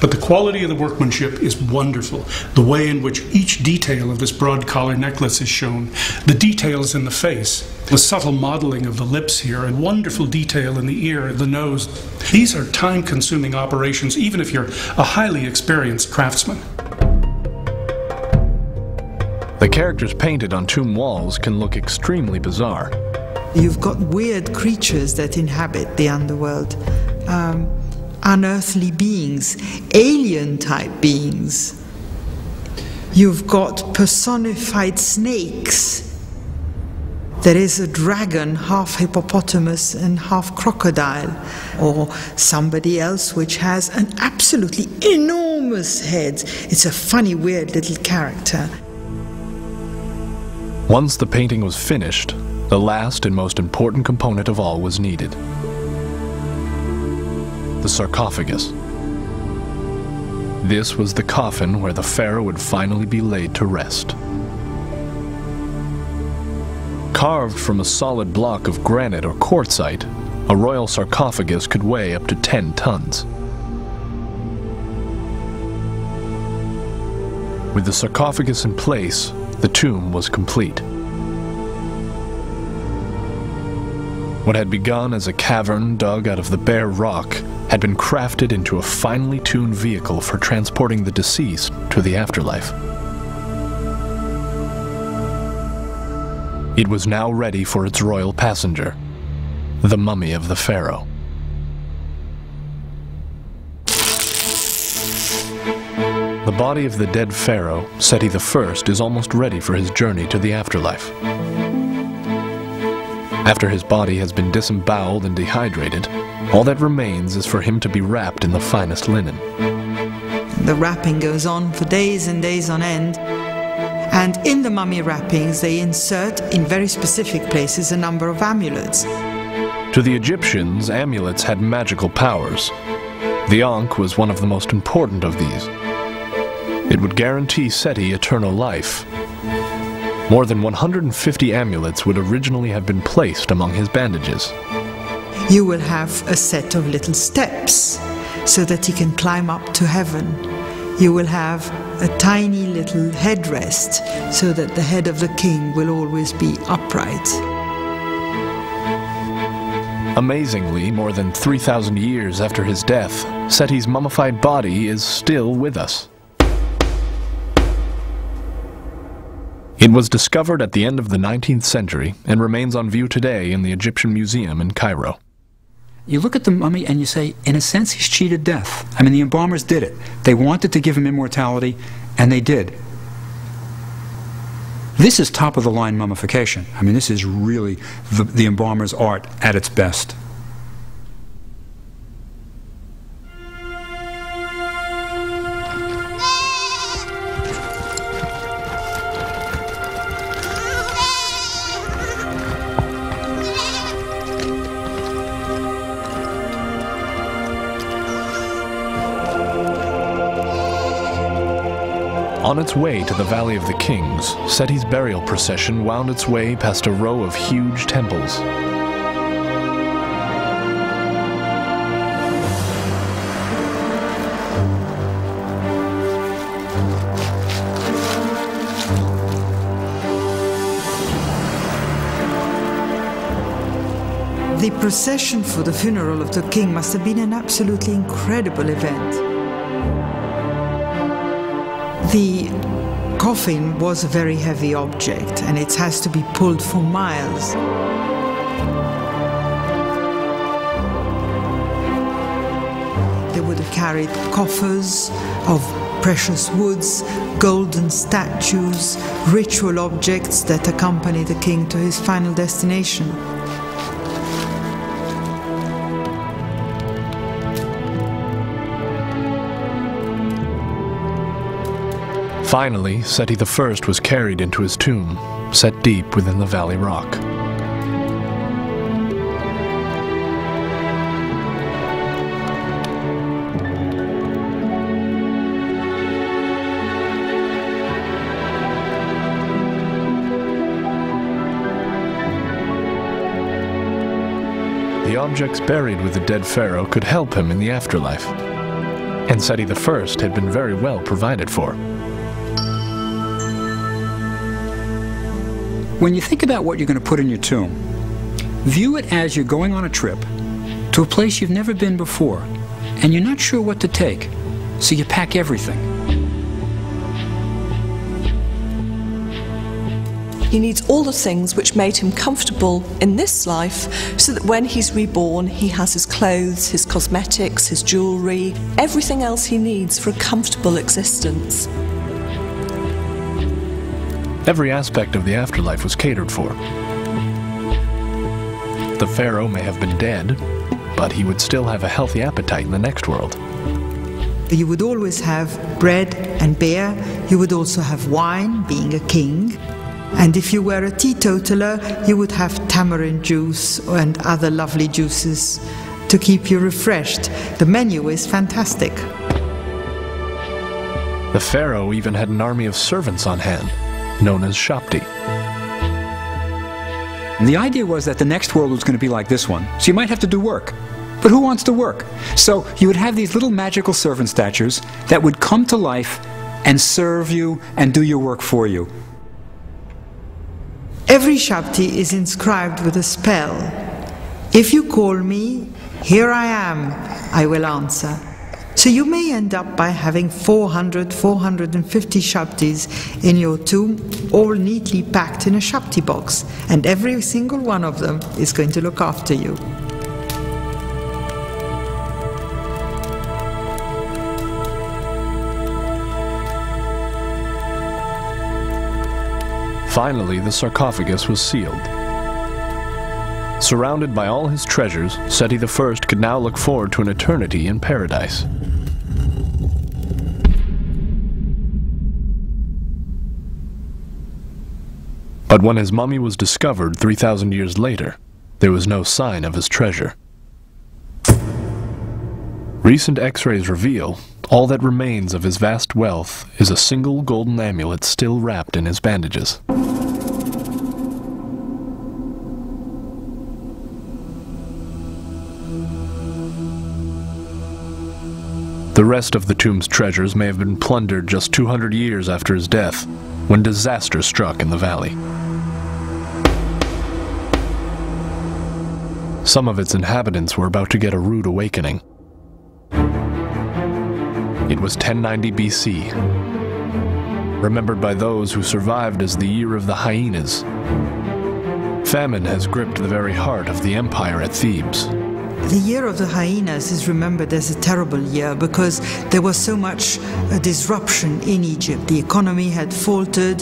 But the quality of the workmanship is wonderful. The way in which each detail of this broad collar necklace is shown, the details in the face, the subtle modeling of the lips here, and wonderful detail in the ear and the nose. These are time-consuming operations, even if you're a highly experienced craftsman. The characters painted on tomb walls can look extremely bizarre. You've got weird creatures that inhabit the underworld. Unearthly beings, alien-type beings. You've got personified snakes. There is a dragon, half hippopotamus and half crocodile, or somebody else which has an absolutely enormous head. It's a funny, weird little character. Once the painting was finished, the last and most important component of all was needed: the sarcophagus. This was the coffin where the pharaoh would finally be laid to rest. Carved from a solid block of granite or quartzite, a royal sarcophagus could weigh up to 10 tons. With the sarcophagus in place, the tomb was complete. What had begun as a cavern dug out of the bare rock had been crafted into a finely tuned vehicle for transporting the deceased to the afterlife. It was now ready for its royal passenger, the mummy of the pharaoh. The body of the dead pharaoh, Seti I, is almost ready for his journey to the afterlife. After his body has been disemboweled and dehydrated, all that remains is for him to be wrapped in the finest linen. The wrapping goes on for days and days on end. And in the mummy wrappings, they insert, in very specific places, a number of amulets. To the Egyptians, amulets had magical powers. The Ankh was one of the most important of these. It would guarantee Seti eternal life. More than 150 amulets would originally have been placed among his bandages. You will have a set of little steps so that he can climb up to heaven. You will have a tiny little headrest so that the head of the king will always be upright. Amazingly, more than 3,000 years after his death, Seti's mummified body is still with us. It was discovered at the end of the 19th century and remains on view today in the Egyptian Museum in Cairo. You look at the mummy and you say, in a sense, he's cheated death. I mean, the embalmers did it. They wanted to give him immortality, and they did. This is top-of-the-line mummification. I mean, this is really the embalmer's art at its best. On its way to the Valley of the Kings, Seti's burial procession wound its way past a row of huge temples. The procession for the funeral of the king must have been an absolutely incredible event. The coffin was a very heavy object, and it has to be pulled for miles. They would have carried coffers of precious woods, golden statues, ritual objects that accompany the king to his final destination. Finally, Seti I was carried into his tomb, set deep within the valley rock. The objects buried with the dead pharaoh could help him in the afterlife. and Seti I had been very well provided for. When you think about what you're going to put in your tomb, view it as you're going on a trip to a place you've never been before, and you're not sure what to take, so you pack everything. He needs all the things which made him comfortable in this life, so that when he's reborn, he has his clothes, his cosmetics, his jewellery, everything else he needs for a comfortable existence. Every aspect of the afterlife was catered for. The pharaoh may have been dead, but he would still have a healthy appetite in the next world. You would always have bread and beer. You would also have wine, being a king. And if you were a teetotaler, you would have tamarind juice and other lovely juices to keep you refreshed. The menu is fantastic. The pharaoh even had an army of servants on hand, known as Shapti. And the idea was that the next world was going to be like this one, so you might have to do work. But who wants to work? So you would have these little magical servant statues that would come to life and serve you and do your work for you. Every Shapti is inscribed with a spell. If you call me, here I am, I will answer. So you may end up by having 400, 450 Shaptis in your tomb, all neatly packed in a Shapti box, and every single one of them is going to look after you. Finally, the sarcophagus was sealed. Surrounded by all his treasures, Seti I could now look forward to an eternity in paradise. But when his mummy was discovered 3,000 years later, there was no sign of his treasure. Recent X-rays reveal all that remains of his vast wealth is a single golden amulet still wrapped in his bandages. The rest of the tomb's treasures may have been plundered just 200 years after his death, when disaster struck in the valley. Some of its inhabitants were about to get a rude awakening. It was 1090 BC, remembered by those who survived as the year of the hyenas. Famine has gripped the very heart of the empire at Thebes. The year of the hyenas is remembered as a terrible year because there was so much disruption in Egypt. The economy had faltered,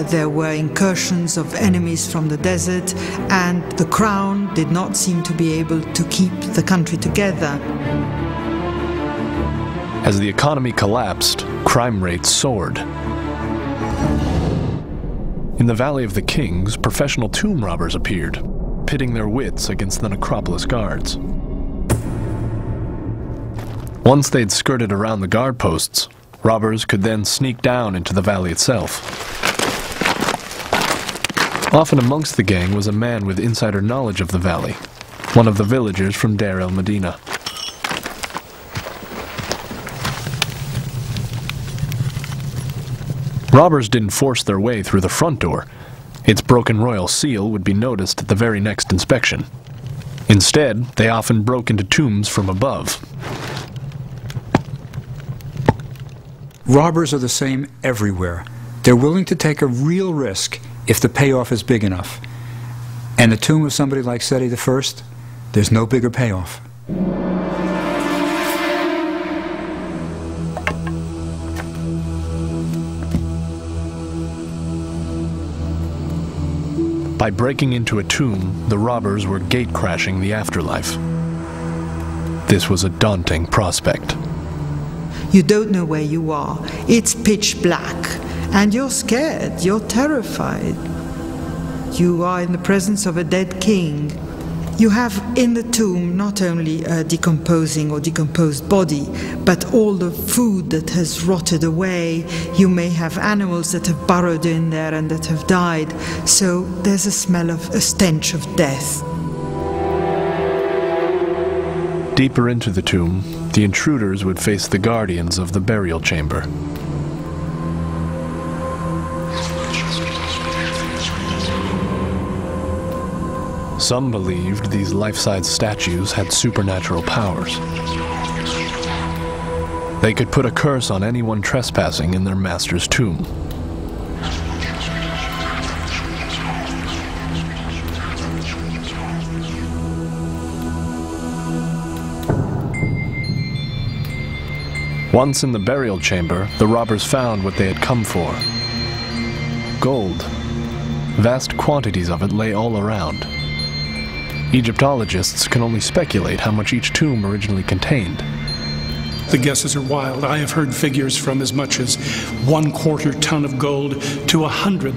there were incursions of enemies from the desert, and the crown did not seem to be able to keep the country together. As the economy collapsed, crime rates soared. In the Valley of the Kings, professional tomb robbers appeared, pitting their wits against the necropolis guards. Once they'd skirted around the guard posts, robbers could then sneak down into the valley itself. Often amongst the gang was a man with insider knowledge of the valley, one of the villagers from Deir el-Medina. Robbers didn't force their way through the front door. Its broken royal seal would be noticed at the very next inspection. Instead, they often broke into tombs from above. Robbers are the same everywhere. They're willing to take a real risk if the payoff is big enough. And the tomb of somebody like Seti I, there's no bigger payoff. By breaking into a tomb, the robbers were gate-crashing the afterlife. This was a daunting prospect. You don't know where you are. It's pitch black, and you're scared, you're terrified. You are in the presence of a dead king. You have in the tomb not only a decomposing or decomposed body, but all the food that has rotted away. You may have animals that have burrowed in there and that have died. So there's a smell of a stench of death. Deeper into the tomb, The intruders would face the guardians of the burial chamber. Some believed these life-size statues had supernatural powers. They could put a curse on anyone trespassing in their master's tomb. Once in the burial chamber, the robbers found what they had come for. Gold. Vast quantities of it lay all around. Egyptologists can only speculate how much each tomb originally contained. The guesses are wild. I have heard figures from as much as 1/4 ton of gold to 100